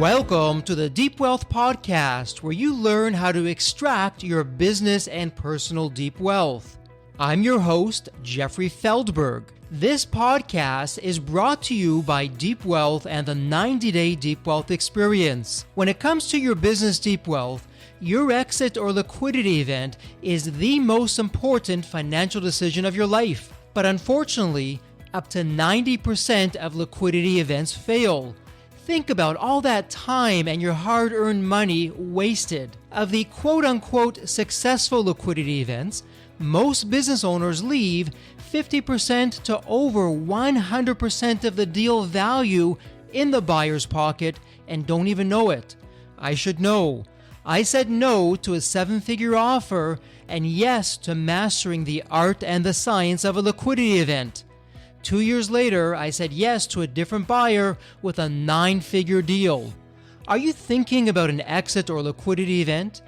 Welcome to the Deep Wealth Podcast, where you learn how to extract your business and personal deep wealth. I'm your host, Jeffrey Feldberg. This podcast is brought to you by Deep Wealth and the 90-Day Deep Wealth Experience. When it comes to your business deep wealth, your exit or liquidity event is the most important financial decision of your life. But unfortunately, up to 90% of liquidity events fail. Think about all that time and your hard-earned money wasted. Of the quote-unquote successful liquidity events, most business owners leave 50% to over 100% of the deal value in the buyer's pocket and don't even know it. I should know. I said no to a seven-figure offer and yes to mastering the art and the science of a liquidity event. 2 years later, I said yes to a different buyer with a 9-figure deal. Are you thinking about an exit or liquidity event?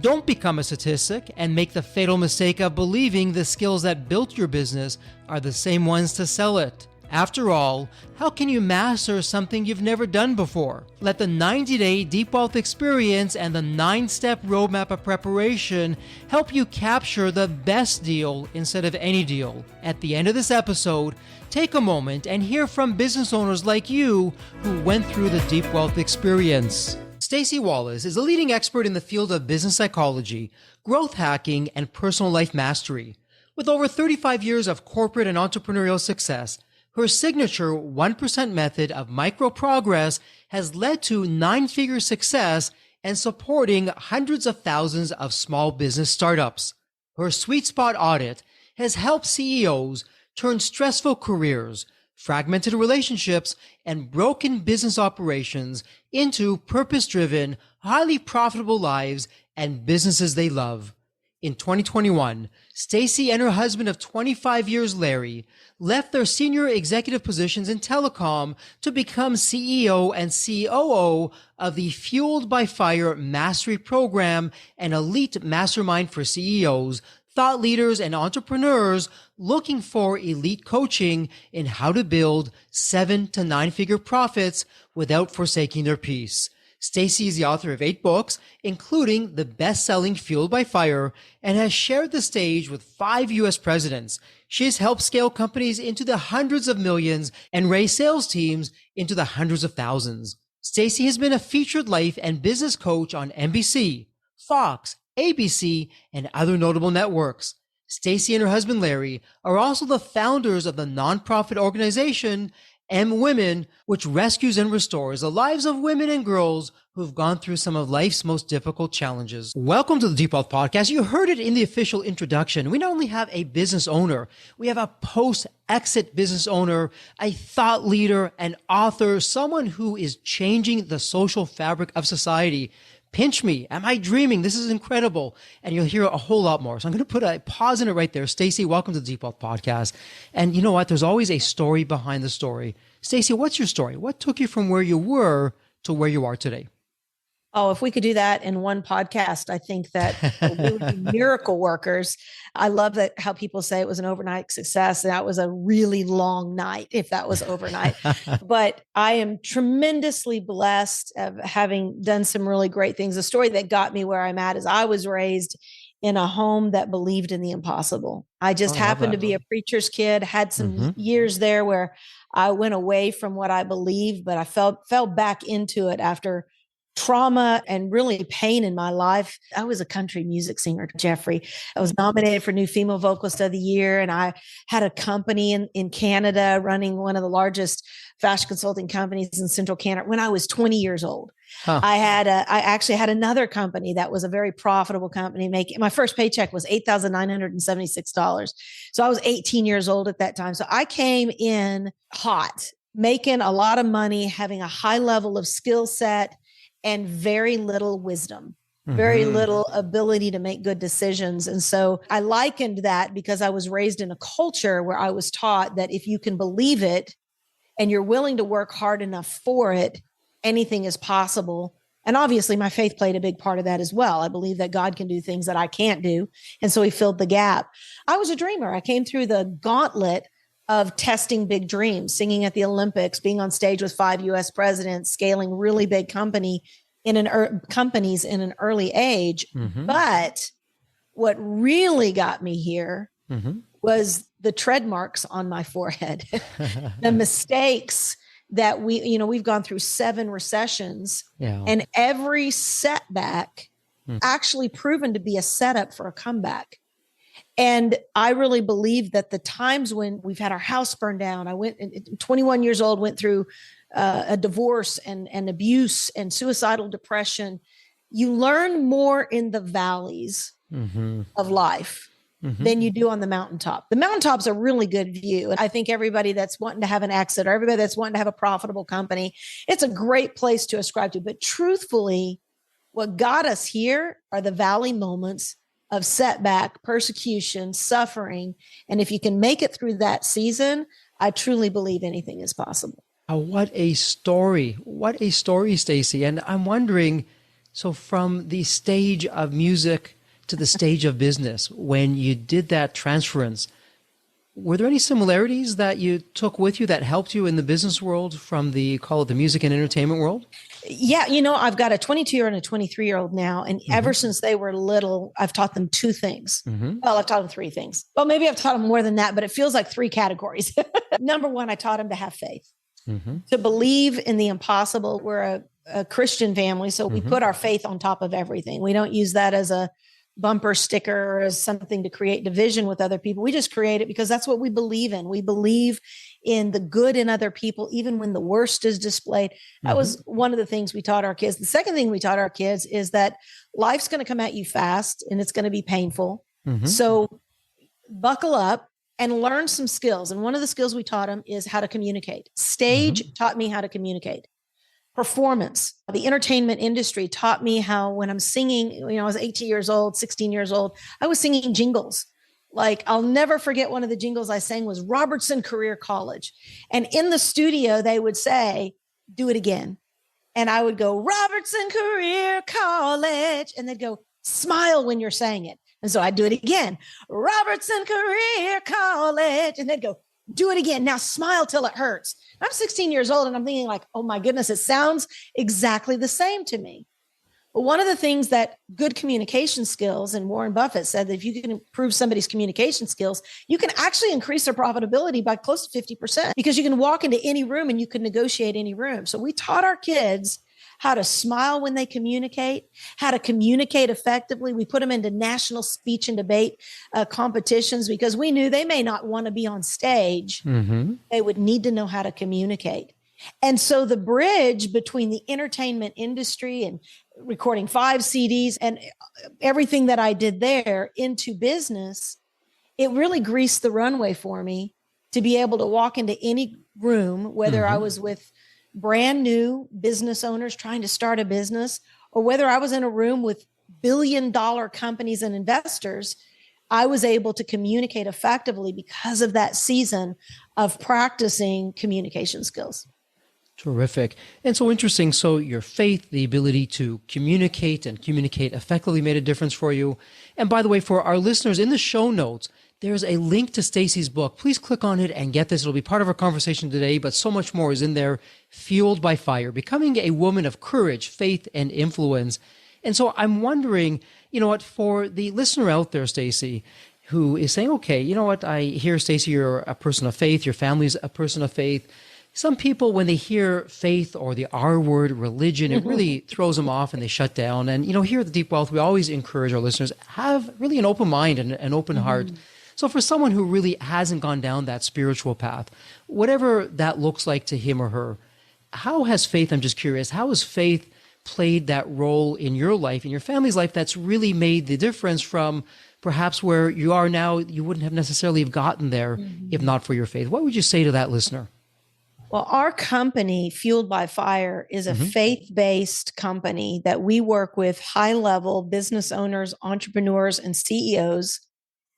Don't become a statistic and make the fatal mistake of believing the skills that built your business are the same ones to sell it. After all, how can you master something you've never done before? Let the 90-Day Deep Wealth Experience and the 9-step roadmap of preparation help you capture the best deal instead of any deal. At the end of this episode, take a moment and hear from business owners like you who went through the Deep Wealth Experience. Staci Wallace is a leading expert in the field of business psychology, growth hacking, and personal life mastery. With over 35 years of corporate and entrepreneurial success, her signature 1% method of micro-progress has led to 9-figure success and supporting hundreds of thousands of small business startups. Her sweet spot audit has helped CEOs turn stressful careers, fragmented relationships, and broken business operations into purpose-driven, highly profitable lives and businesses they love. In 2021, Staci and her husband of 25 years, Larry, left their senior executive positions in telecom to become CEO and COO of the Fueled by Fire Mastery Program, an elite mastermind for CEOs, thought leaders, and entrepreneurs looking for elite coaching in how to build 7 to 9-figure profits without forsaking their peace. Staci is the author of 8 books, including the best-selling Fueled by Fire, and has shared the stage with 5 U.S. presidents. She has helped scale companies into the hundreds of millions and raise sales teams into the hundreds of thousands. Staci has been a featured life and business coach on NBC, Fox, ABC, and other notable networks. Staci and her husband Larry are also the founders of the nonprofit organization Women, which rescues and restores the lives of women and girls who've gone through some of life's most difficult challenges. Welcome to the Deep Wealth Podcast. You heard it in the official introduction. We not only have a business owner, we have a post-exit business owner, a thought leader, an author, someone who is changing the social fabric of society. Pinch me. Am I dreaming? This is incredible. And you'll hear a whole lot more. So I'm going to put a pause in it right there. Staci, welcome to the Deep Wealth Podcast. And you know what? There's always a story behind the story. Staci, what's your story? What took you from where you were to where you are today? Oh, if we could do that in one podcast, I think that we would be miracle workers. I love that how people say it was an overnight success. That was a really long night if that was overnight. But I am tremendously blessed of having done some really great things. The story that got me where I'm at is I was raised in a home that believed in the impossible. I just happened to be a preacher's kid, had some years there where I went away from what I believed, but I fell back into it after trauma and really pain in my life. I was a country music singer, Jeffrey. I was nominated for New Female Vocalist of the Year. And I had a company in Canada running one of the largest fashion consulting companies in central Canada when I was 20 years old. I actually had another company that was a very profitable company. My first paycheck was $8,976. So I was 18 years old at that time. So I came in hot, making a lot of money, having a high level of skill set, and very little wisdom, very little ability to make good decisions. And so I likened that because I was raised in a culture where I was taught that if you can believe it and you're willing to work hard enough for it, anything is possible. And obviously my faith played a big part of that as well. I believe that God can do things that I can't do. And so he filled the gap. I was a dreamer. I came through the gauntlet of testing big dreams, singing at the Olympics, being on stage with 5 US presidents, scaling really big companies in an early age. Mm-hmm. But what really got me here was the tread marks on my forehead, the mistakes that we've gone through 7 recessions, and every setback actually proven to be a setup for a comeback. And I really believe that the times when we've had our house burned down, I went 21 years old, went through a divorce and abuse and suicidal depression. You learn more in the valleys of life than you do on the mountaintop. The mountaintop's a really good view. And I think everybody that's wanting to have an exit, or everybody that's wanting to have a profitable company, it's a great place to ascribe to. But truthfully, what got us here are the valley moments of setback, persecution, suffering. And if you can make it through that season, I truly believe anything is possible. Oh, what a story. What a story, Staci. And I'm wondering, so from the stage of music to the stage of business, when you did that transference, were there any similarities that you took with you that helped you in the business world from the, call it the music and entertainment world? Yeah. I've got a 22-year-old and a 23-year-old now. And ever since they were little, I've taught them 2 things. Well, I've taught them 3 things. Well, maybe I've taught them more than that, but it feels like 3 categories. Number 1, I taught them to have faith, to believe in the impossible. We're a Christian family, so we put our faith on top of everything. We don't use that as a bumper sticker or as something to create division with other people. We just create it because that's what we believe in. We believe in the good in other people, even when the worst is displayed. That was one of the things we taught our kids. The second thing we taught our kids is that life's going to come at you fast and it's going to be painful. So buckle up and learn some skills. And one of the skills we taught them is how to communicate. Stage taught me how to communicate. Performance, the entertainment industry taught me how, when I'm singing, I was 18 years old, 16 years old, I was singing jingles. Like, I'll never forget, one of the jingles I sang was Robertson Career College. And in the studio, they would say, do it again. And I would go, Robertson Career College. And they'd go, smile when you're saying it. And so I'd do it again, Robertson Career College. And they'd go, do it again. Now smile till it hurts. I'm 16 years old and I'm thinking like, oh my goodness, it sounds exactly the same to me. But one of the things that good communication skills, and Warren Buffett said that if you can improve somebody's communication skills, you can actually increase their profitability by close to 50%, because you can walk into any room and you can negotiate any room. So we taught our kids how to smile when they communicate, how to communicate effectively. We put them into national speech and debate competitions because we knew they may not want to be on stage. They would need to know how to communicate. And so the bridge between the entertainment industry and recording 5 CDs and everything that I did there into business, it really greased the runway for me to be able to walk into any room, whether I was with brand new business owners trying to start a business, or whether I was in a room with billion-dollar companies and investors. I was able to communicate effectively because of that season of practicing communication skills. Terrific. And so interesting. So your faith, the ability to communicate and communicate effectively, made a difference for you. And by the way, for our listeners, in the show notes, there's a link to Staci's book. Please click on it and get this. It'll be part of our conversation today, but so much more is in there. Fueled by Fire, Becoming a Woman of Courage, Faith, and Influence. And so I'm wondering, for the listener out there, Staci, who is saying, okay, I hear, Staci, you're a person of faith, your family's a person of faith. Some people, when they hear faith or the R word, religion, it really throws them off and they shut down. And, here at the Deep Wealth, we always encourage our listeners, have really an open mind and an open heart. So for someone who really hasn't gone down that spiritual path, whatever that looks like to him or her, how has faith, I'm just curious, how has faith played that role in your life, in your family's life, that's really made the difference from perhaps where you are now? You wouldn't have necessarily have gotten there if not for your faith. What would you say to that listener? Well, our company, Fueled by Fire, is a faith-based company that we work with high-level business owners, entrepreneurs, and CEOs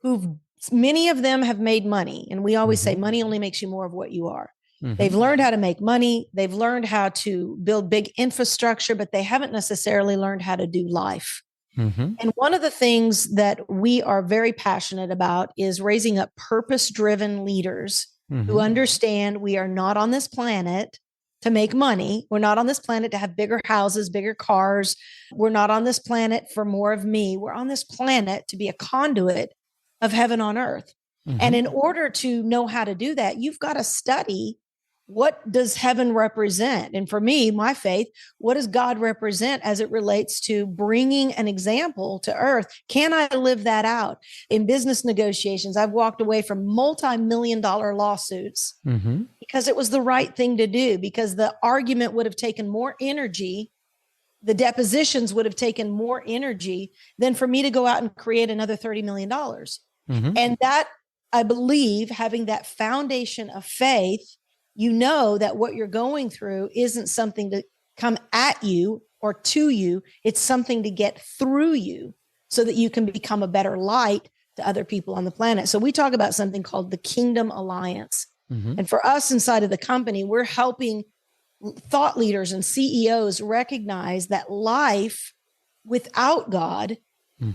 who many of them have made money. And we always say money only makes you more of what you are. They've learned how to make money. They've learned how to build big infrastructure, but they haven't necessarily learned how to do life. And one of the things that we are very passionate about is raising up purpose-driven leaders who understand we are not on this planet to make money. We're not on this planet to have bigger houses, bigger cars. We're not on this planet for more of me. We're on this planet to be a conduit of heaven on earth. And in order to know how to do that, you've got to study, what does heaven represent? And for me, my faith, what does God represent as it relates to bringing an example to earth? Can I live that out? In business negotiations, I've walked away from multi-million-dollar lawsuits because it was the right thing to do, because the argument would have taken more energy. The depositions would have taken more energy than for me to go out and create another $30 million. And that, I believe, having that foundation of faith, you know that what you're going through isn't something to come at you or to you. It's something to get through you so that you can become a better light to other people on the planet. So we talk about something called the Kingdom Alliance. And for us inside of the company, we're helping thought leaders and CEOs recognize that life without God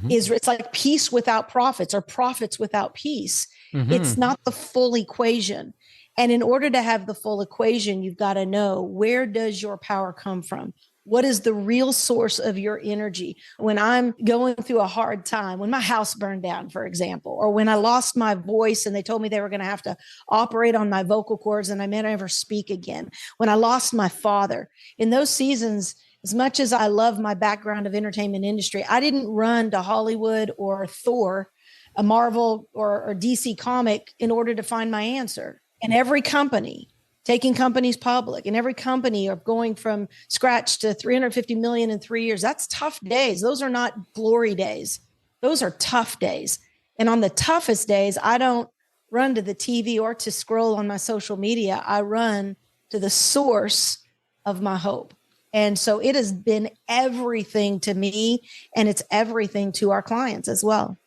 it's like peace without profits, or profits without peace. It's not the full equation. And in order to have the full equation, you've got to know, where does your power come from? What is the real source of your energy? When I'm going through a hard time, when my house burned down, for example, or when I lost my voice and they told me they were going to have to operate on my vocal cords and I may never speak again, when I lost my father, in those seasons, as much as I love my background of entertainment industry, I didn't run to Hollywood or Thor, a Marvel or DC comic, in order to find my answer. And every company, taking companies public, and every company of going from scratch to 350 million in 3 years, that's tough days. Those are not glory days. Those are tough days. And on the toughest days, I don't run to the TV or to scroll on my social media. I run to the source of my hope. And so it has been everything to me, and it's everything to our clients as well.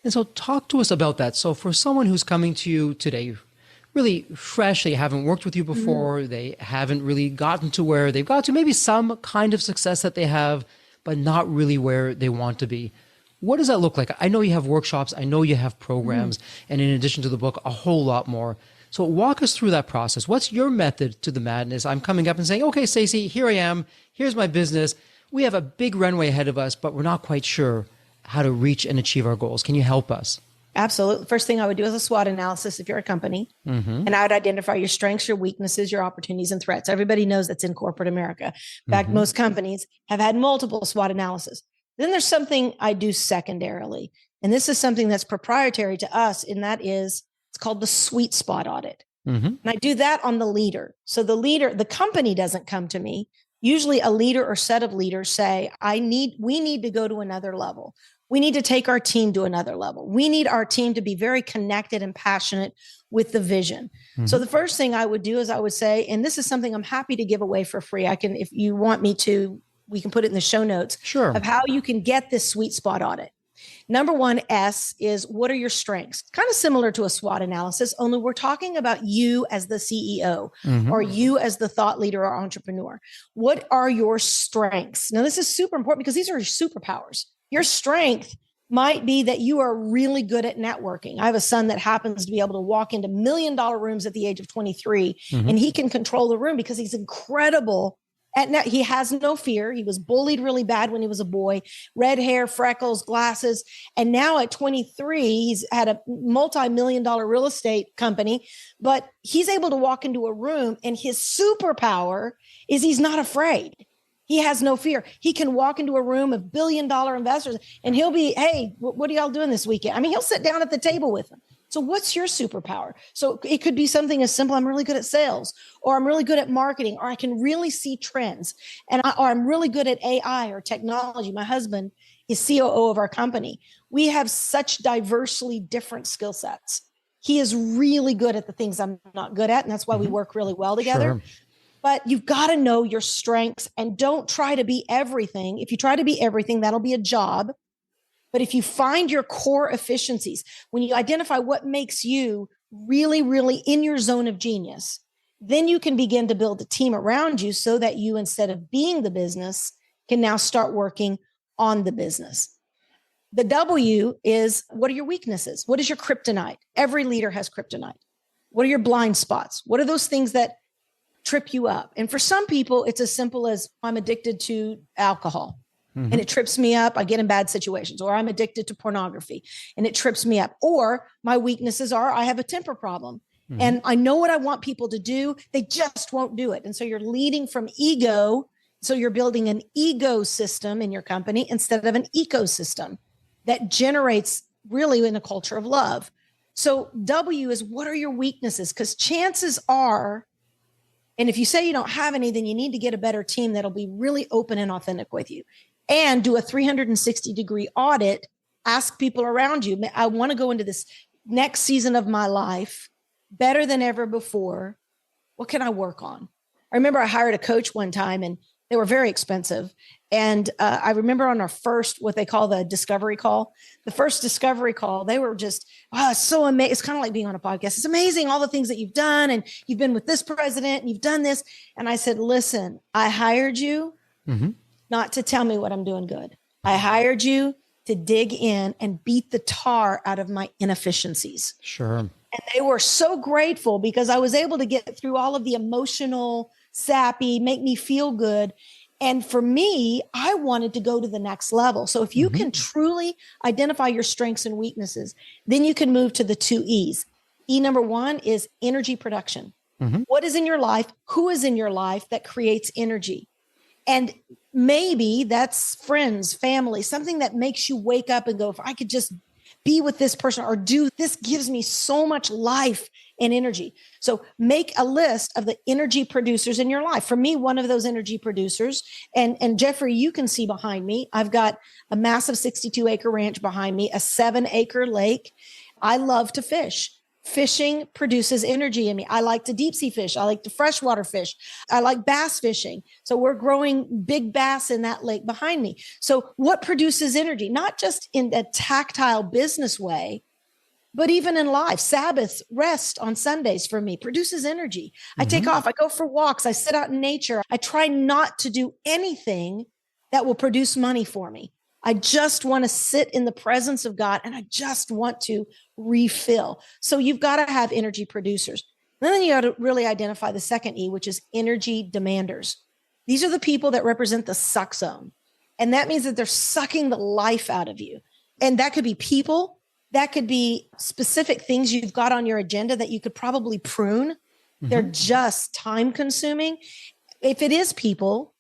And so talk to us about that. So for someone who's coming to you today, really fresh, they haven't worked with you before, they haven't really gotten to where they've got to, maybe some kind of success that they have, but not really where they want to be. What does that look like? I know you have workshops, I know you have programs, and in addition to the book, a whole lot more. So walk us through that process. What's your method to the madness? I'm coming up and saying, okay, Staci, here I am. Here's my business. We have a big runway ahead of us, but we're not quite sure how to reach and achieve our goals. Can you help us? Absolutely. First thing I would do is a SWOT analysis if you're a company. And I would identify your strengths, your weaknesses, your opportunities, and threats. Everybody knows that's in corporate America. In fact, most companies have had multiple SWOT analysis. Then there's something I do secondarily. And this is something that's proprietary to us, and that is, it's called the sweet spot audit. And I do that on the leader. So the leader, the company doesn't come to me. Usually a leader or set of leaders say, we need to go to another level. We need to take our team to another level. We need our team to be very connected and passionate with the vision. So the first thing I would do is I would say, and this is something I'm happy to give away for free. I can, if you want me to, we can put it in the show notes of how you can get this sweet spot audit. Number one, S, is what are your strengths? Kind of similar to a SWOT analysis, only we're talking about you as the CEO or you as the thought leader or entrepreneur. What are your strengths? Now, this is super important because these are your superpowers. Your strength might be that you are really good at networking. I have a son that happens to be able to walk into $1 million rooms at the age of 23, and he can control the room because he's incredible at net. He has no fear. He was bullied really bad when he was a boy, red hair, freckles, glasses. And now at 23, he's had a multi-million-dollar real estate company, but he's able to walk into a room, and his superpower is he's not afraid. He has no fear. He can walk into a room of billion-dollar investors and he'll be, hey, what are y'all doing this weekend? I mean, he'll sit down at the table with them. So what's your superpower? So it could be something as simple, I'm really good at sales, or I'm really good at marketing, or I can really see trends, or I'm really good at AI or technology. My husband is COO of our company. We have such diversely different skill sets. He is really good at the things I'm not good at, and that's why we work really well together. But you've got to know your strengths and don't try to be everything. If you try to be everything, that'll be a job. But if you find your core efficiencies, when you identify what makes you really, really in your zone of genius, then you can begin to build a team around you so that you, instead of being the business, can now start working on the business. The W is, what are your weaknesses? What is your kryptonite? Every leader has kryptonite. What are your blind spots? What are those things that trip you up? And for some people, it's as simple as I'm addicted to alcohol and it trips me up. I get in bad situations, or I'm addicted to pornography and it trips me up. Or my weaknesses are I have a temper problem and I know what I want people to do. They just won't do it. And so you're leading from ego. So you're building an ego system in your company instead of an ecosystem that generates really in a culture of love. So W is, what are your weaknesses? Because chances are, and if you say you don't have any, then you need to get a better team that'll be really open and authentic with you, and do a 360-degree audit. Ask people around you, I want to go into this next season of my life better than ever before. What can I work on? I remember I hired a coach one time and they were very expensive. And I remember on our first, what they call the discovery call, the first discovery call, they were just, oh, it's so amazing. It's kind of like being on a podcast. It's amazing all the things that you've done. And you've been with this president and you've done this. And I said, listen, I hired you not to tell me what I'm doing good. I hired you to dig in and beat the tar out of my inefficiencies. Sure. And they were so grateful because I was able to get through all of the emotional, sappy, make me feel good. And for me, I wanted to go to the next level. So if you can truly identify your strengths and weaknesses, then you can move to the 2 E's. E number 1 is energy production. What is in your life? Who is in your life that creates energy? And maybe that's friends, family, something that makes you wake up and go, if I could just be with this person or do this, gives me so much life and energy. So make a list of the energy producers in your life. For me, one of those energy producers, and Jeffrey, you can see behind me, I've got a massive 62-acre ranch behind me, a 7-acre lake. I love to fish. Fishing produces energy in me. I like to deep sea fish. I like to freshwater fish. I like bass fishing. So we're growing big bass in that lake behind me. So what produces energy? Not just in a tactile business way, but even in life. Sabbath, rest on Sundays for me produces energy. I take off, I go for walks, I sit out in nature. I try not to do anything that will produce money for me. I just want to sit in the presence of God and I just want to refill. So you've got to have energy producers. And then you got to really identify the second E, which is energy demanders. These are the people that represent the suck zone. And that means that they're sucking the life out of you. And that could be people. That could be specific things you've got on your agenda that you could probably prune. They're just time consuming. If it is people,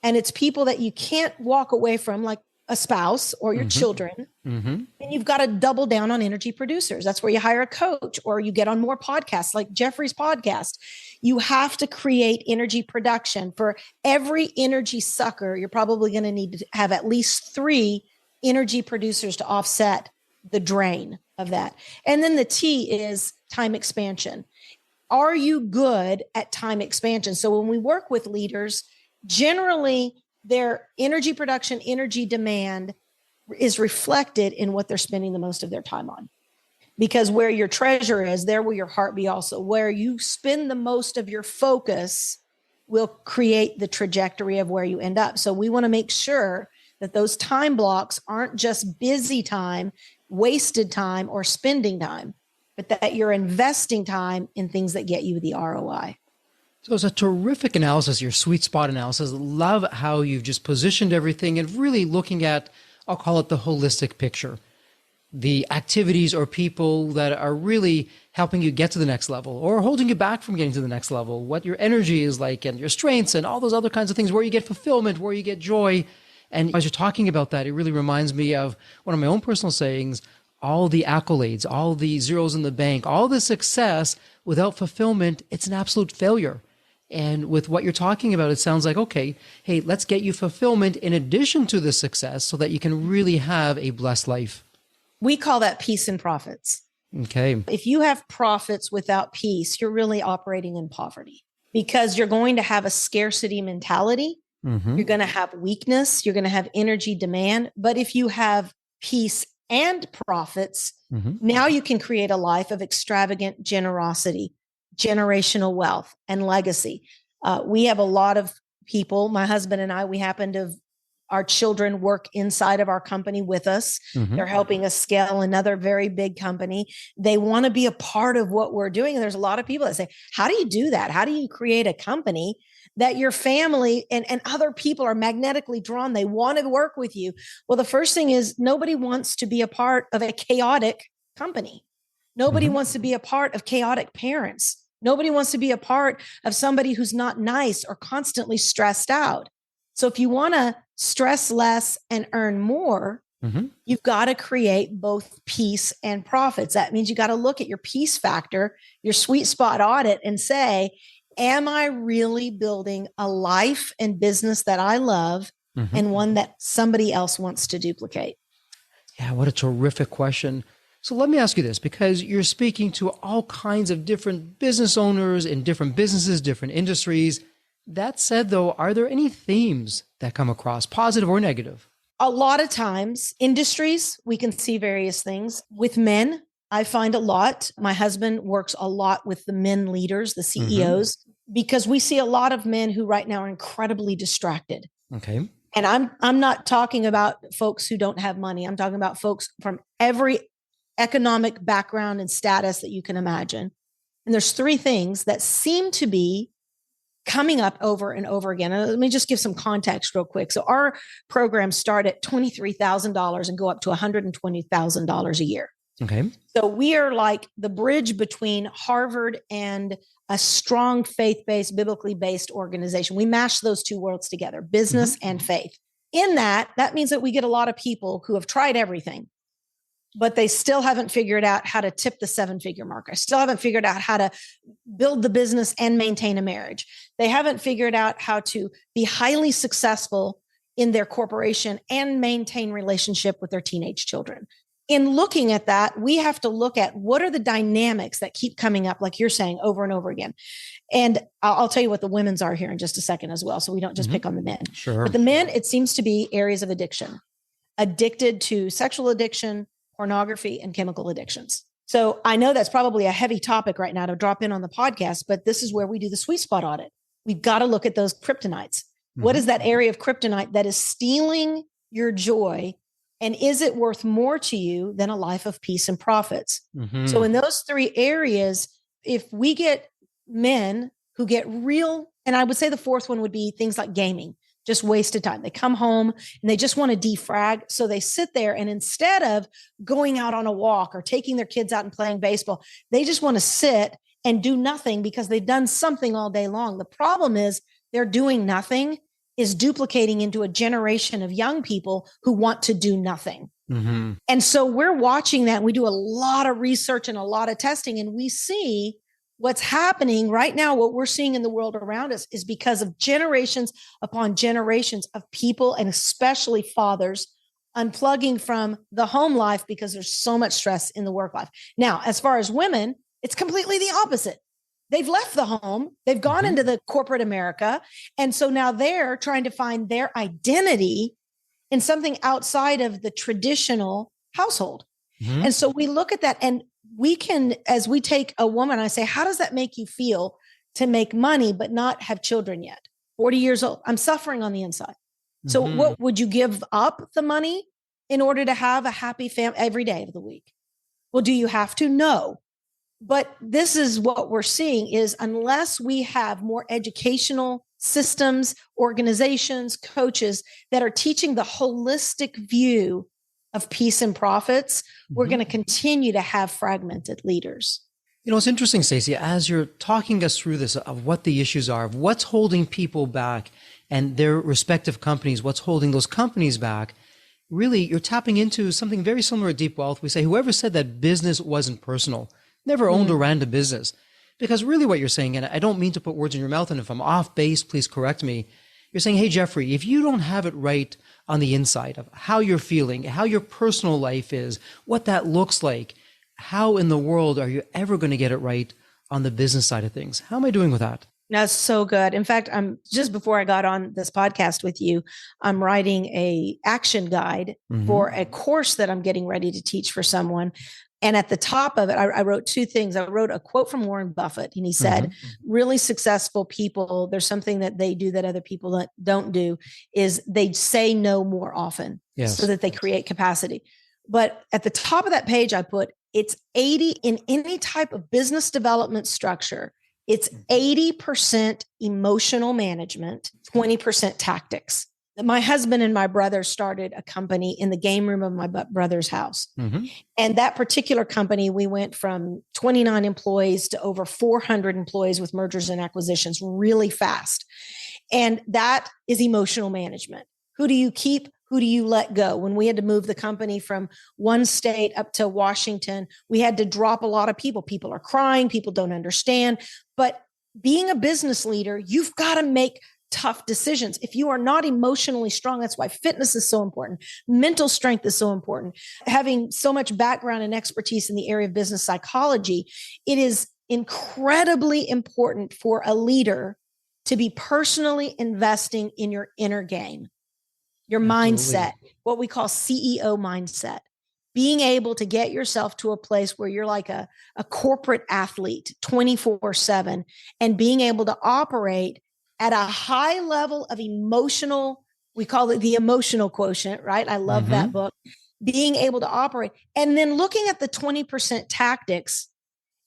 and it's people that you can't walk away from, like a spouse or your children, and you've got to double down on energy producers. That's where you hire a coach or you get on more podcasts like Jeffrey's podcast. You have to create energy production. For every energy sucker, you're probably going to need to have at least 3 energy producers to offset the drain of that. And then the T is time expansion. Are you good at time expansion? So when we work with leaders, generally their energy production, energy demand is reflected in what they're spending the most of their time on. Because where your treasure is, there will your heart be also. Where you spend the most of your focus will create the trajectory of where you end up. So we want to make sure that those time blocks aren't just busy time, wasted time, or spending time, but that you're investing time in things that get you the ROI. So it's a terrific analysis, your sweet spot analysis. Love how you've just positioned everything and really looking at, I'll call it the holistic picture. The activities or people that are really helping you get to the next level or holding you back from getting to the next level, what your energy is like and your strengths and all those other kinds of things, where you get fulfillment, where you get joy. And as you're talking about that, it really reminds me of one of my own personal sayings: all the accolades, all the zeros in the bank, all the success without fulfillment, it's an absolute failure. And with what you're talking about, it sounds like, okay, hey, let's get you fulfillment in addition to the success so that you can really have a blessed life. We call that peace and profits. Okay. If you have profits without peace, you're really operating in poverty because you're going to have a scarcity mentality. You're going to have weakness. You're going to have energy demand. But if you have peace and profits, now you can create a life of extravagant generosity, generational wealth, and legacy. We have a lot of people, my husband and I, we happen to have Our children work inside of our company with us. Mm-hmm. They're helping us scale another very big company. They want to be a part of what we're doing. And there's a lot of people that say, how do you do that? How do you create a company that your family and other people are magnetically drawn? They want to work with you. Well, the first thing is nobody wants to be a part of a chaotic company. Nobody wants to be a part of chaotic parents. Nobody wants to be a part of somebody who's not nice or constantly stressed out. So if you want to stress less and earn more, you've got to create both peace and profits. That means you got to look at your peace factor, your sweet spot audit, and say, am I really building a life and business that I love and one that somebody else wants to duplicate? Yeah, what a terrific question. So let me ask you this, because you're speaking to all kinds of different business owners in different businesses, different industries. That said, though, are there any themes that come across, positive or negative? A lot of times, industries, we can see various things. With men, I find a lot. My husband works a lot with the men leaders, the CEOs, because we see a lot of men who right now are incredibly distracted. Okay. And I'm not talking about folks who don't have money. I'm talking about folks from every economic background and status that you can imagine. And there's three things that seem to be coming up over and over again. And let me just give some context real quick. So our programs start at $23,000 and go up to $120,000 a year. Okay. So we are like the bridge between Harvard and a strong faith-based, biblically based organization. We mash those two worlds together, business and faith. In that means that we get a lot of people who have tried everything, but they still haven't figured out how to tip the 7-figure mark. I still haven't figured out how to build the business and maintain a marriage. They haven't figured out how to be highly successful in their corporation and maintain relationship with their teenage children. In looking at that, we have to look at what are the dynamics that keep coming up, like you're saying, over and over again. And I'll tell you what the women's are here in just a second as well, so we don't just pick on the men. Sure. But the men, it seems to be areas of addiction, addicted to sexual addiction, pornography, and chemical addictions. So I know that's probably a heavy topic right now to drop in on the podcast, but this is where we do the sweet spot audit. We've got to look at those kryptonites. What is that area of kryptonite that is stealing your joy? And is it worth more to you than a life of peace and profits? So in those three areas, if we get men who get real, and I would say the fourth one would be things like gaming, just wasted time. They come home and they just want to defrag. So they sit there, and instead of going out on a walk or taking their kids out and playing baseball, they just want to sit and do nothing because they've done something all day long. The problem is they're doing nothing is duplicating into a generation of young people who want to do nothing. And so we're watching that. And we do a lot of research and a lot of testing, and we see what's happening right now. What we're seeing in the world around us is because of generations upon generations of people, and especially fathers, unplugging from the home life because there's so much stress in the work life. Now, as far as women, it's completely the opposite. They've left the home. They've gone into the corporate America. And so now they're trying to find their identity in something outside of the traditional household. And so we look at that, and we can, as we take a woman, I say, how does that make you feel to make money, but not have children yet? 40 years old. I'm suffering on the inside. So what would you give up the money in order to have a happy family every day of the week? Well, do you have to? No. But this is what we're seeing is unless we have more educational systems, organizations, coaches that are teaching the holistic view of peace and profits, we're going to continue to have fragmented leaders. You know, it's interesting, Staci, as you're talking us through this of what the issues are, of what's holding people back and their respective companies, what's holding those companies back, really you're tapping into something very similar at Deep Wealth. We say, whoever said that business wasn't personal, never owned or ran a business. Because really what you're saying, and I don't mean to put words in your mouth, and if I'm off base, please correct me. You're saying, hey, Jeffrey, if you don't have it right on the inside of how you're feeling, how your personal life is, what that looks like, how in the world are you ever going to get it right on the business side of things? How am I doing with that? That's so good. In fact, I'm just before I got on this podcast with you, I'm writing a action guide for a course that I'm getting ready to teach for someone. And at the top of it, I wrote two things. I wrote a quote from Warren Buffett, and he said, really successful people, there's something that they do that other people don't do, is they say no more often so that they create capacity. But at the top of that page, I put, it's 80 in any type of business development structure. It's 80% emotional management, 20% tactics. My husband and my brother started a company in the game room of my brother's house. And that particular company, we went from 29 employees to over 400 employees with mergers and acquisitions really fast. And that is emotional management. Who do you keep? Who do you let go? When we had to move the company from one state up to Washington, we had to drop a lot of people. People are crying. People don't understand. But being a business leader, you've got to make tough decisions. If you are not emotionally strong, that's why fitness is so important. Mental strength is so important. Having so much background and expertise in the area of business psychology, it is incredibly important for a leader to be personally investing in your inner game, your mindset, what we call CEO mindset. Being able to get yourself to a place where you're like a corporate athlete 24/7 and being able to operate at a high level of emotional, we call it the emotional quotient, right? I love that book. Being able to operate and then looking at the 20% tactics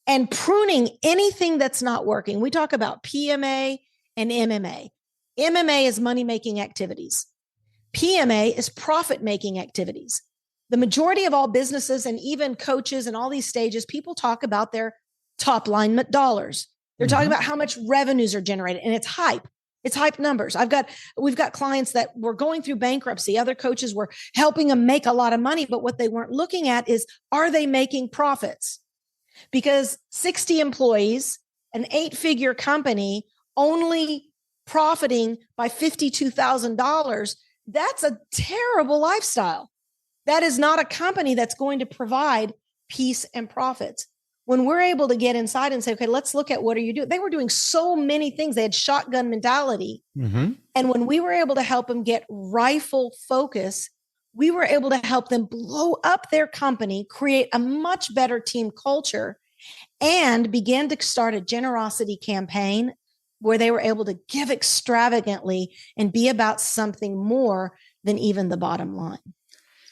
and pruning anything that's not working. We talk about PMA and MMA. MMA is money-making activities. PMA is profit-making activities. The majority of all businesses and even coaches and all these stages, people talk about their top line dollars. They're talking about how much revenues are generated, and it's hype. It's hype numbers. We've got clients that were going through bankruptcy. Other coaches were helping them make a lot of money, but what they weren't looking at is, are they making profits? Because 60 employees, an 8-figure company, only profiting by $52,000, that's a terrible lifestyle. That is not a company that's going to provide peace and profits. When we're able to get inside and say, okay, let's look at what are you doing? They were doing so many things. They had shotgun mentality. And when we were able to help them get rifle focus, we were able to help them blow up their company, create a much better team culture, and begin to start a generosity campaign where they were able to give extravagantly and be about something more than even the bottom line.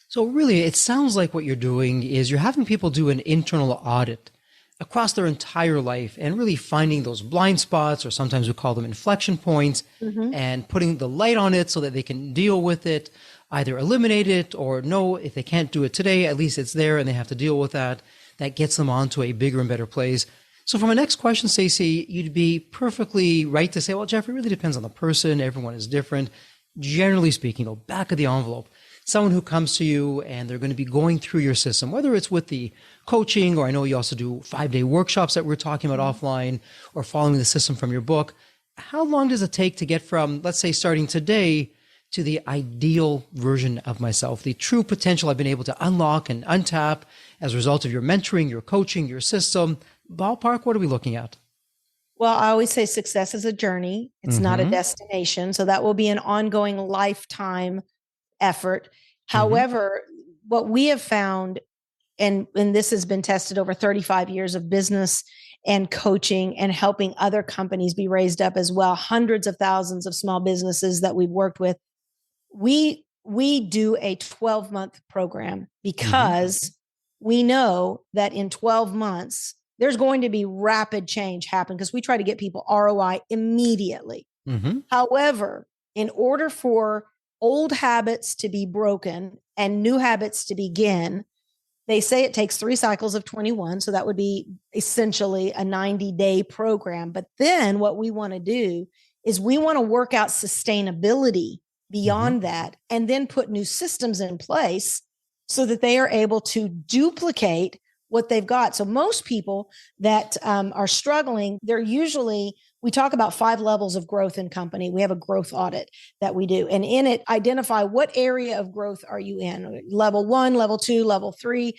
So really, it sounds like what you're doing is you're having people do an internal audit across their entire life and really finding those blind spots, or sometimes we call them inflection points, and putting the light on it so that they can deal with it, either eliminate it or no, if they can't do it today, at least it's there and they have to deal with that. That gets them onto a bigger and better place. So for my next question, Staci, you'd be perfectly right to say, well, Jeff, it really depends on the person. Everyone is different. Generally speaking, back of the envelope, someone who comes to you and they're going to be going through your system, whether it's with the coaching, or I know you also do 5-day workshops that we're talking about offline, or following the system from your book. How long does it take to get from, let's say, starting today to the ideal version of myself, the true potential I've been able to unlock and untap as a result of your mentoring, your coaching, your system? Ballpark, what are we looking at? Well, I always say success is a journey. It's not a destination. So that will be an ongoing lifetime effort. However, what we have found, and this has been tested over 35 years of business and coaching and helping other companies be raised up as well, hundreds of thousands of small businesses that we've worked with. We do a 12-month program because we know that in 12 months, there's going to be rapid change happen because we try to get people ROI immediately. However, in order for old habits to be broken and new habits to begin, they say it takes 3 cycles of 21. So that would be essentially a 90-day program. But then what we want to do is we want to work out sustainability beyond that, and then put new systems in place so that they are able to duplicate what they've got. So most people that are struggling, they're usually, we talk about 5 levels of growth in company. We have a growth audit that we do. And in it, identify what area of growth are you in? Level 1, level 2, level 3.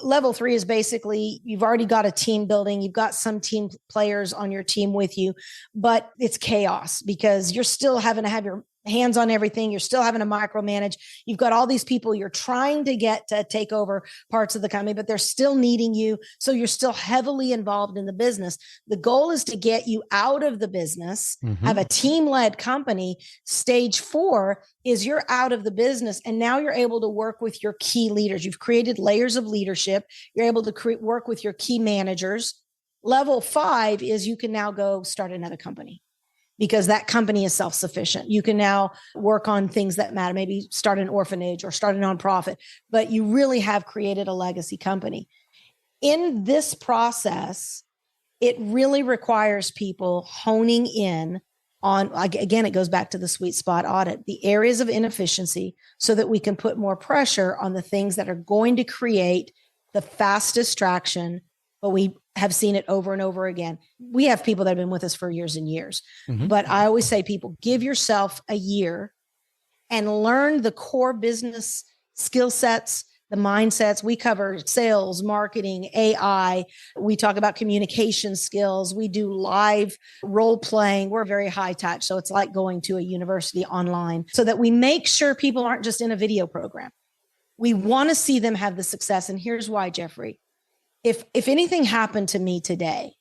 Level 3 is basically, you've already got a team building. You've got some team players on your team with you, but it's chaos because you're still having to have your hands on everything. You're still having to micromanage. You've got all these people you're trying to get to take over parts of the company, but they're still needing you. So you're still heavily involved in the business. The goal is to get you out of the business, have a team-led company. Stage 4 is you're out of the business, and now you're able to work with your key leaders. You've created layers of leadership. You're able to work with your key managers. Level 5 is you can now go start another company, because that company is self-sufficient. You can now work on things that matter, maybe start an orphanage or start a nonprofit, but you really have created a legacy company. In this process, it really requires people honing in on, again, it goes back to the sweet spot audit, the areas of inefficiency, so that we can put more pressure on the things that are going to create the fastest traction. But we have seen it over and over again. We have people that have been with us for years and years. But I always say, people, give yourself a year and learn the core business skill sets, the mindsets. We cover sales, marketing, AI. We talk about communication skills. We do live role playing. We're very high touch. So it's like going to a university online, so that we make sure people aren't just in a video program. We want to see them have the success. And here's why, Jeffrey. If anything happened to me today,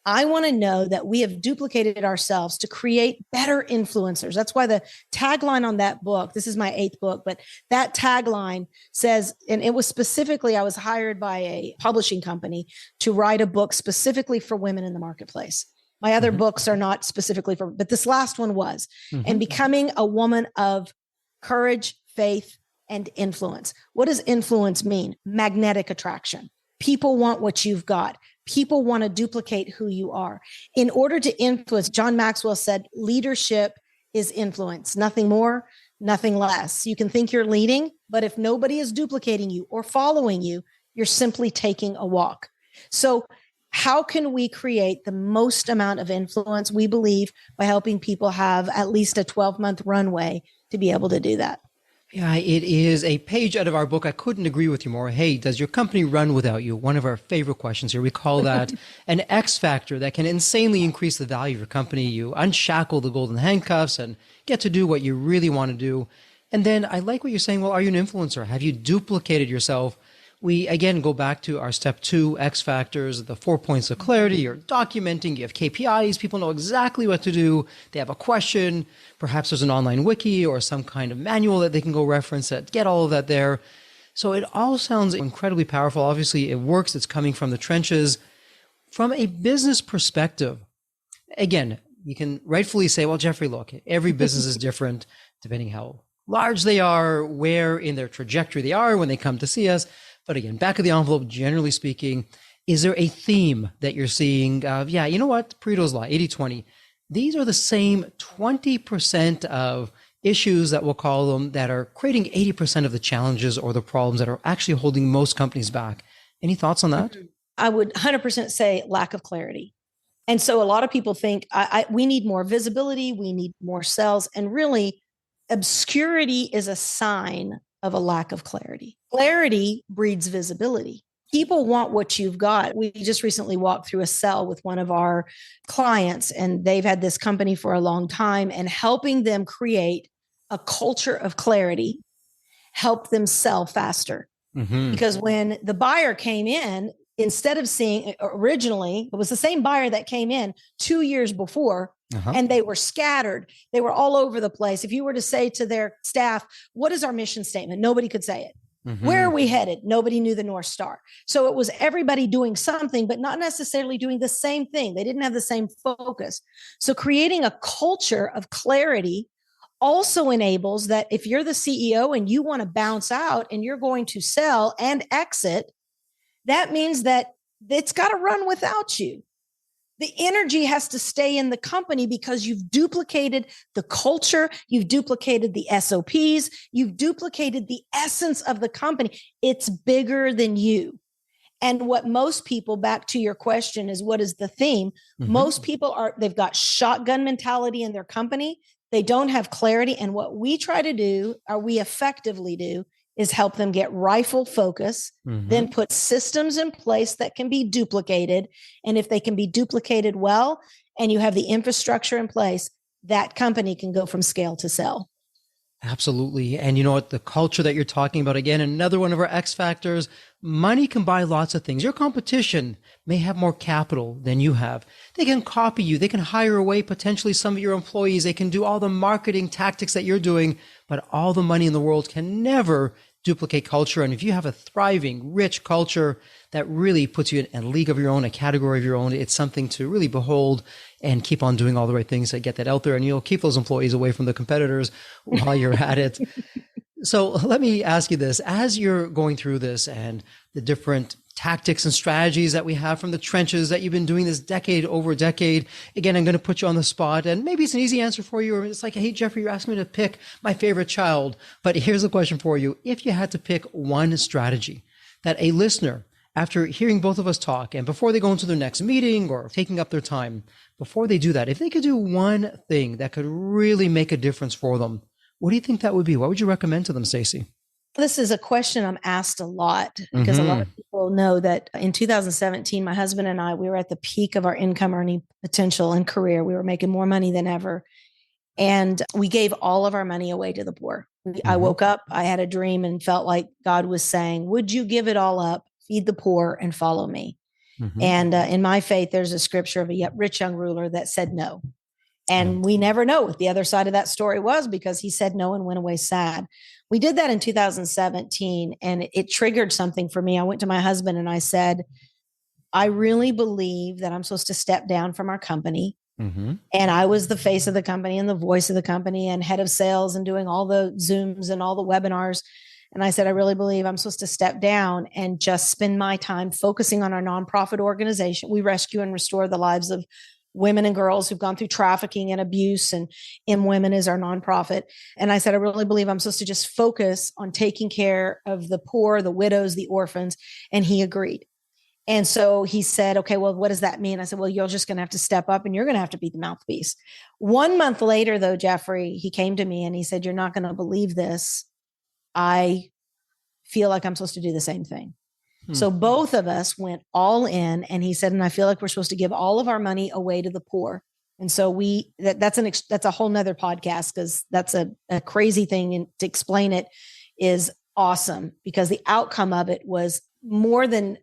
I want to know that we have duplicated ourselves to create better influencers. That's why the tagline on that book, this is my 8th book, but that tagline says, and it was specifically, I was hired by a publishing company to write a book specifically for women in the marketplace. My other books are not specifically for, but this last one was, and becoming a woman of courage, faith, and influence. What does influence mean? Magnetic attraction. People want what you've got. People want to duplicate who you are. In order to influence, John Maxwell said, leadership is influence, nothing more, nothing less. You can think you're leading, but if nobody is duplicating you or following you, you're simply taking a walk. So how can we create the most amount of influence? We believe by helping people have at least a 12-month runway to be able to do that. Yeah, it is a page out of our book. I couldn't agree with you more. Hey, does your company run without you? One of our favorite questions here. We call that an X factor that can insanely increase the value of your company. You unshackle the golden handcuffs and get to do what you really want to do. And then I like what you're saying. Well, are you an influencer? Have you duplicated yourself? We, again, go back to our step 2 X factors, the 4 points of clarity. You're documenting, you have KPIs, people know exactly what to do. They have a question. Perhaps there's an online wiki or some kind of manual that they can go reference that, get all of that there. So it all sounds incredibly powerful. Obviously, it works. It's coming from the trenches. From a business perspective, again, you can rightfully say, well, Jeffrey, look, every business is different depending how large they are, where in their trajectory they are when they come to see us. But again, back of the envelope, generally speaking, is there a theme that you're seeing of, yeah, you know what, Pareto's Law, 80-20, these are the same 20% of issues that we'll call them that are creating 80% of the challenges or the problems that are actually holding most companies back. Any thoughts on that? I would 100% say lack of clarity. And so a lot of people think we need more visibility, we need more sales, and really obscurity is a sign of a lack of clarity. Clarity breeds visibility. People want what you've got. We just recently walked through a sell with one of our clients, and they've had this company for a long time, and helping them create a culture of clarity helped them sell faster. Because when the buyer came in, instead of seeing originally, it was the same buyer that came in 2 years before, and they were scattered. They were all over the place. If you were to say to their staff, what is our mission statement? Nobody could say it. Where are we headed? Nobody knew the North Star. So it was everybody doing something, but not necessarily doing the same thing. They didn't have the same focus. So creating a culture of clarity also enables that if you're the CEO and you want to bounce out and you're going to sell and exit, that means that it's got to run without you. The energy has to stay in the company because you've duplicated the culture, you've duplicated the SOPs, you've duplicated the essence of the company. It's bigger than you. And what most people, back to your question, is what is the theme? Most people they've got shotgun mentality in their company. They don't have clarity. And what we try to do, or we effectively do, is help them get rifle focus, then put systems in place that can be duplicated. And if they can be duplicated well, and you have the infrastructure in place, that company can go from scale to sell. Absolutely. And you know what? The culture that you're talking about, again, another one of our X factors, money can buy lots of things. Your competition may have more capital than you have. They can copy you. They can hire away potentially some of your employees. They can do all the marketing tactics that you're doing, but all the money in the world can never duplicate culture. And if you have a thriving, rich culture that really puts you in a league of your own, a category of your own, it's something to really behold and keep on doing all the right things to get that out there. And you'll keep those employees away from the competitors while you're at it. So let me ask you this, as you're going through this and the different tactics and strategies that we have from the trenches that you've been doing this decade over decade. Again, I'm going to put you on the spot, and maybe it's an easy answer for you, or it's like, hey, Jeffrey, you're asking me to pick my favorite child. But here's a question for you. If you had to pick one strategy that a listener, after hearing both of us talk and before they go into their next meeting or taking up their time, before they do that, if they could do one thing that could really make a difference for them, what do you think that would be? What would you recommend to them, Staci? This is a question I'm asked a lot because a lot of people know that in 2017, my husband and I, we were at the peak of our income earning potential and career. We were making more money than ever. And we gave all of our money away to the poor. I woke up, I had a dream and felt like God was saying, would you give it all up, feed the poor and follow me? And in my faith, there's a scripture of a rich young ruler that said no. And we never know what the other side of that story was because he said no and went away sad. We did that in 2017 and it triggered something for me. I went to my husband and I said, I really believe that I'm supposed to step down from our company. And I was the face of the company and the voice of the company and head of sales and doing all the Zooms and all the webinars. And I said, I really believe I'm supposed to step down and just spend my time focusing on our nonprofit organization. We rescue and restore the lives of women and girls who've gone through trafficking and abuse, and M Women is our nonprofit. And I said, I really believe I'm supposed to just focus on taking care of the poor, the widows, the orphans. And he agreed. And so he said, okay, well, what does that mean? I said, well, you're just going to have to step up and you're going to have to be the mouthpiece. 1 month later, though, Jeffrey, he came to me and he said, you're not going to believe this. I feel like I'm supposed to do the same thing. So both of us went all in, and he said, and I feel like we're supposed to give all of our money away to the poor. And so that's a whole nother podcast because that's a crazy thing. And to explain it is awesome because the outcome of it was more than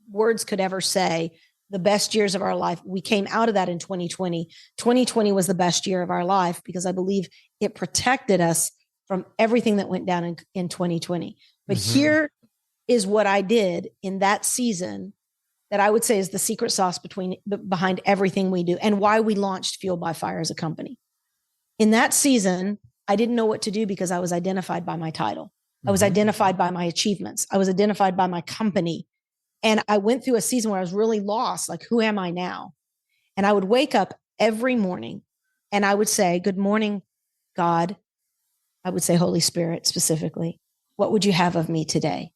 words could ever say. The best years of our life. We came out of that in 2020. 2020 was the best year of our life because I believe it protected us from everything that went down in 2020. But here is what I did in that season that I would say is the secret sauce behind everything we do and why we launched Fueled by Fire as a company. In that season, I didn't know what to do because I was identified by my title. I was identified by my achievements. I was identified by my company. And I went through a season where I was really lost. Like, who am I now? And I would wake up every morning and I would say, good morning, God. I would say, Holy Spirit, specifically, what would you have of me today?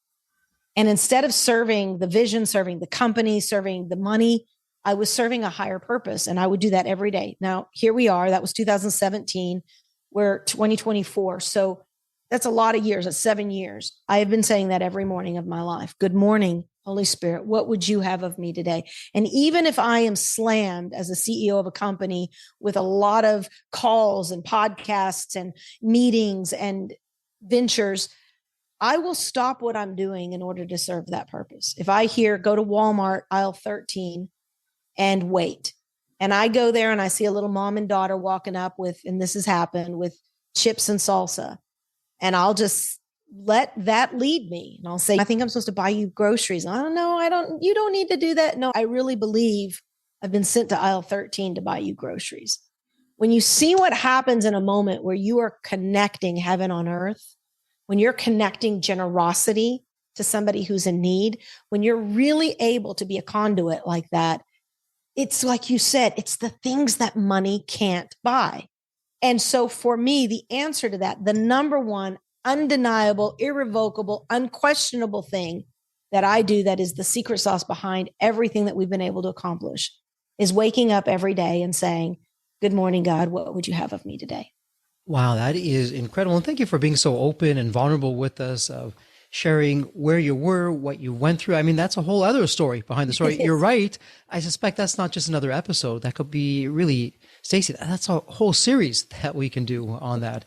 And instead of serving the vision, serving the company, serving the money, I was serving a higher purpose. And I would do that every day. Now, here we are. That was 2017. We're 2024. So that's a lot of years. That's 7 years. I have been saying that every morning of my life. Good morning, Holy Spirit. What would you have of me today? And even if I am slammed as a CEO of a company with a lot of calls and podcasts and meetings and ventures, I will stop what I'm doing in order to serve that purpose. If I hear go to Walmart, aisle 13 and wait, and I go there and I see a little mom and daughter walking up with, and this has happened, with chips and salsa, and I'll just let that lead me. And I'll say, I think I'm supposed to buy you groceries. I don't know. You don't need to do that. No, I really believe I've been sent to aisle 13 to buy you groceries. When you see what happens in a moment where you are connecting heaven on earth, when you're connecting generosity to somebody who's in need, when you're really able to be a conduit like that, it's like you said, it's the things that money can't buy. And so for me, the answer to that, the number one undeniable, irrevocable, unquestionable thing that I do that is the secret sauce behind everything that we've been able to accomplish is waking up every day and saying, good morning, God, what would you have of me today? Wow, that is incredible. And thank you for being so open and vulnerable with us, of sharing where you were, what you went through. I mean, that's a whole other story behind the story. You're right. I suspect that's not just another episode. That could be really Staci, that's a whole series that we can do on that.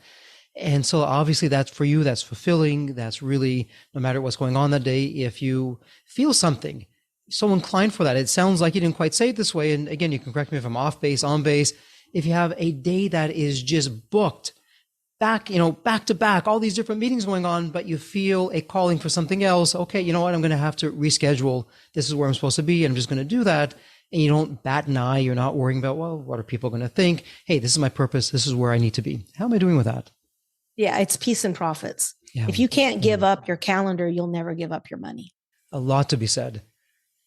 And so obviously that's for you, that's fulfilling. That's really, no matter what's going on that day, if you feel something so inclined for that, it sounds like you didn't quite say it this way. And again, you can correct me if I'm off base, on base. If you have a day that is just booked back to back, all these different meetings going on, but you feel a calling for something else. Okay, you know what? I'm going to have to reschedule. This is where I'm supposed to be. And I'm just going to do that. And you don't bat an eye. You're not worrying about, well, what are people going to think? Hey, this is my purpose. This is where I need to be. How am I doing with that? Yeah, it's peace and profits. Yeah. If you can't give up your calendar, you'll never give up your money. A lot to be said.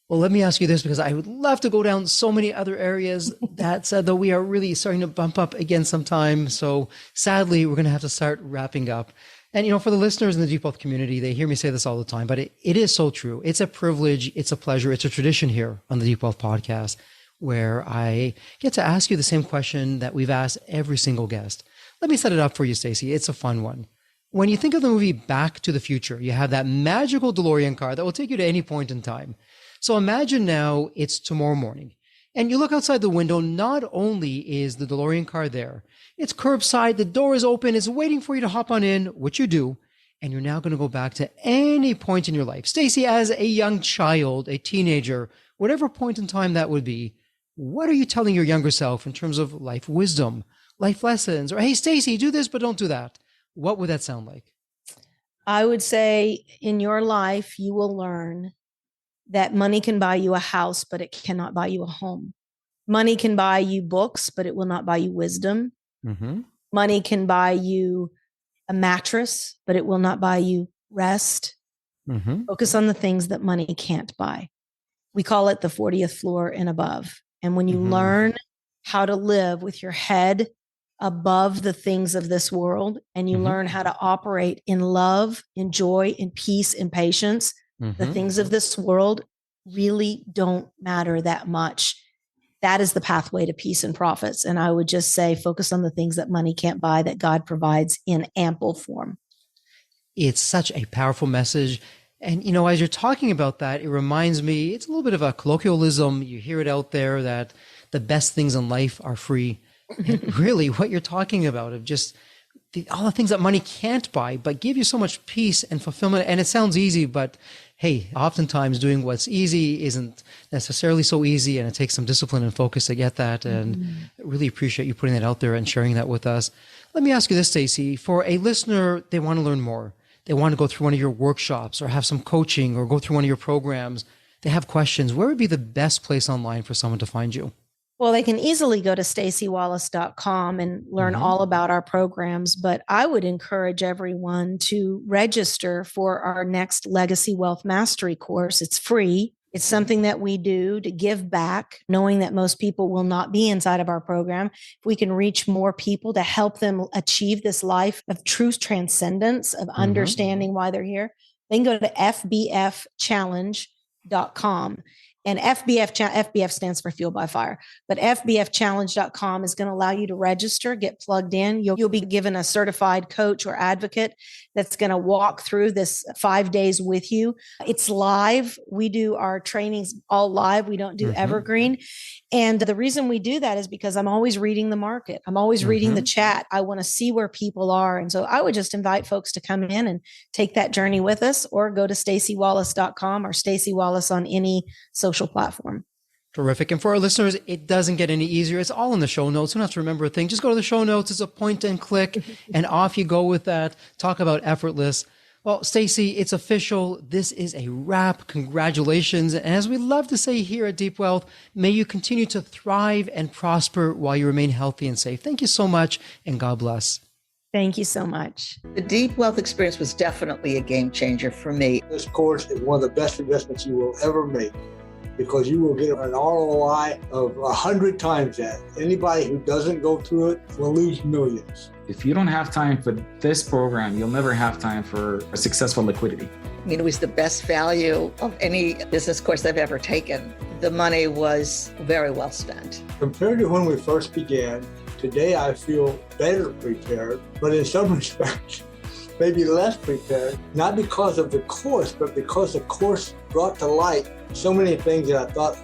Well, let me ask you this, because I would love to go down so many other areas. That said, though, we are really starting to bump up again sometime. So sadly, we're going to have to start wrapping up. And, for the listeners in the Deep Wealth community, they hear me say this all the time, but it is so true. It's a privilege. It's a pleasure. It's a tradition here on the Deep Wealth podcast, where I get to ask you the same question that we've asked every single guest. Let me set it up for you, Staci. It's a fun one. When you think of the movie Back to the Future, you have that magical DeLorean car that will take you to any point in time. So imagine now it's tomorrow morning and you look outside the window. Not only is the DeLorean car there, it's curbside, the door is open, it's waiting for you to hop on in, which you do. And you're now going to go back to any point in your life. Staci, as a young child, a teenager, whatever point in time that would be, what are you telling your younger self in terms of life wisdom, life lessons, or, hey, Staci, do this, but don't do that? What would that sound like? I would say in your life, you will learn that money can buy you a house, but it cannot buy you a home. Money can buy you books, but it will not buy you wisdom. Mm-hmm. Money can buy you a mattress, but it will not buy you rest. Mm-hmm. Focus on the things that money can't buy. We call it the 40th floor and above. And when you learn how to live with your head above the things of this world, and you learn how to operate in love, in joy, in peace, in patience, the things of this world really don't matter that much. That is the pathway to peace and profits. And I would just say, focus on the things that money can't buy, that God provides in ample form. It's such a powerful message. And, as you're talking about that, it reminds me, it's a little bit of a colloquialism. You hear it out there that the best things in life are free. And really what you're talking about of just all the things that money can't buy, but give you so much peace and fulfillment. And it sounds easy, but hey, oftentimes doing what's easy isn't necessarily so easy. And it takes some discipline and focus to get that. And I really appreciate you putting that out there and sharing that with us. Let me ask you this, Staci, for a listener, they want to learn more. They want to go through one of your workshops or have some coaching or go through one of your programs. They have questions. Where would be the best place online for someone to find you? Well, they can easily go to staciwallace.com and learn all about our programs, but I would encourage everyone to register for our next Legacy Wealth Mastery course. It's free. It's something that we do to give back, knowing that most people will not be inside of our program. If we can reach more people to help them achieve this life of true transcendence, of understanding why they're here, they can go to fbfchallenge.com. And FBF stands for Fuel by Fire, but FBFchallenge.com is going to allow you to register, get plugged in. You'll be given a certified coach or advocate that's going to walk through this 5 days with you. It's live. We do our trainings all live. We don't do evergreen. And the reason we do that is because I'm always reading the market. I'm always reading the chat. I want to see where people are. And so I would just invite folks to come in and take that journey with us, or go to staciwallace.com or Staci Wallace on any social platform. Terrific. And for our listeners, it doesn't get any easier. It's all in the show notes. You don't have to remember a thing. Just go to the show notes. It's a point and click, and off you go with that. Talk about effortless. Well, Staci, it's official. This is a wrap. Congratulations. And as we love to say here at Deep Wealth, may you continue to thrive and prosper while you remain healthy and safe. Thank you so much, and God bless. Thank you so much. The Deep Wealth experience was definitely a game changer for me. This course is one of the best investments you will ever make, because you will get an ROI of 100 times that. Anybody who doesn't go through it will lose millions. If you don't have time for this program, you'll never have time for a successful liquidity. I mean, it was the best value of any business course I've ever taken. The money was very well spent. Compared to when we first began, today I feel better prepared, but in some respects, maybe less prepared, not because of the course, but because the course brought to light so many things that I thought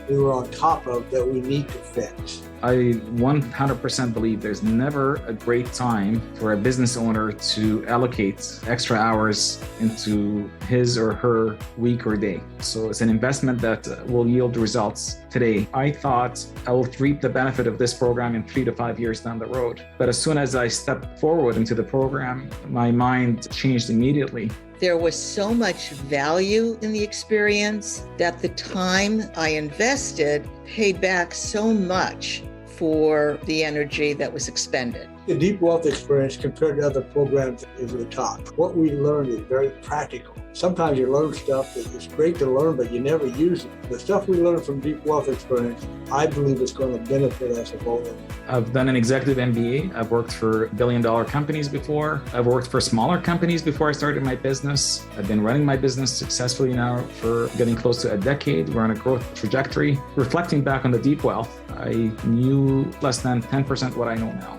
we were on top of that we need to fix. I 100% believe there's never a great time for a business owner to allocate extra hours into his or her week or day. So it's an investment that will yield results today. I thought I will reap the benefit of this program in 3 to 5 years down the road. But as soon as I stepped forward into the program, my mind changed immediately. There was so much value in the experience that the time I invested paid back so much for the energy that was expended. The Deep Wealth experience compared to other programs is the top. What we learned is very practical. Sometimes you learn stuff that is great to learn, but you never use it. The stuff we learned from Deep Wealth experience, I believe is going to benefit us both. I've done an executive MBA. I've worked for billion-dollar companies before. I've worked for smaller companies before I started my business. I've been running my business successfully now for getting close to a decade. We're on a growth trajectory. Reflecting back on the Deep Wealth, I knew less than 10% what I know now.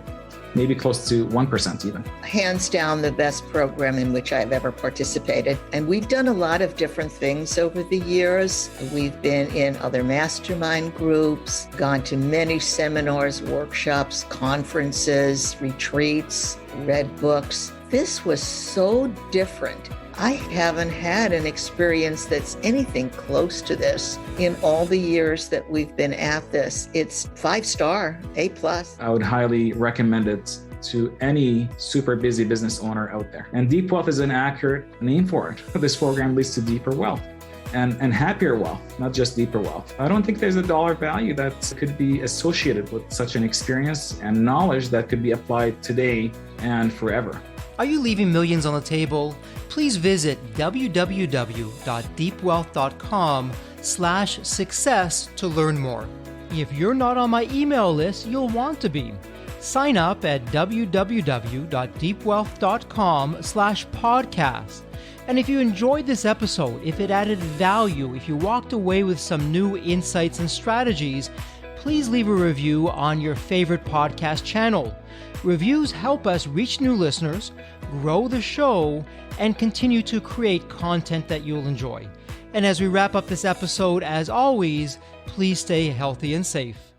Maybe close to 1% even. Hands down, the best program in which I've ever participated. And we've done a lot of different things over the years. We've been in other mastermind groups, gone to many seminars, workshops, conferences, retreats, read books. This was so different. I haven't had an experience that's anything close to this in all the years that we've been at this. It's 5-star, A+. I would highly recommend it to any super busy business owner out there. And Deep Wealth is an accurate name for it. This program leads to deeper wealth and happier wealth, not just deeper wealth. I don't think there's a dollar value that could be associated with such an experience and knowledge that could be applied today and forever. Are you leaving millions on the table? Please visit www.deepwealth.com/success to learn more. If you're not on my email list, you'll want to be. Sign up at www.deepwealth.com/podcast. And if you enjoyed this episode, if it added value, if you walked away with some new insights and strategies, please leave a review on your favorite podcast channel. Reviews help us reach new listeners, grow the show, and continue to create content that you'll enjoy. And as we wrap up this episode, as always, please stay healthy and safe.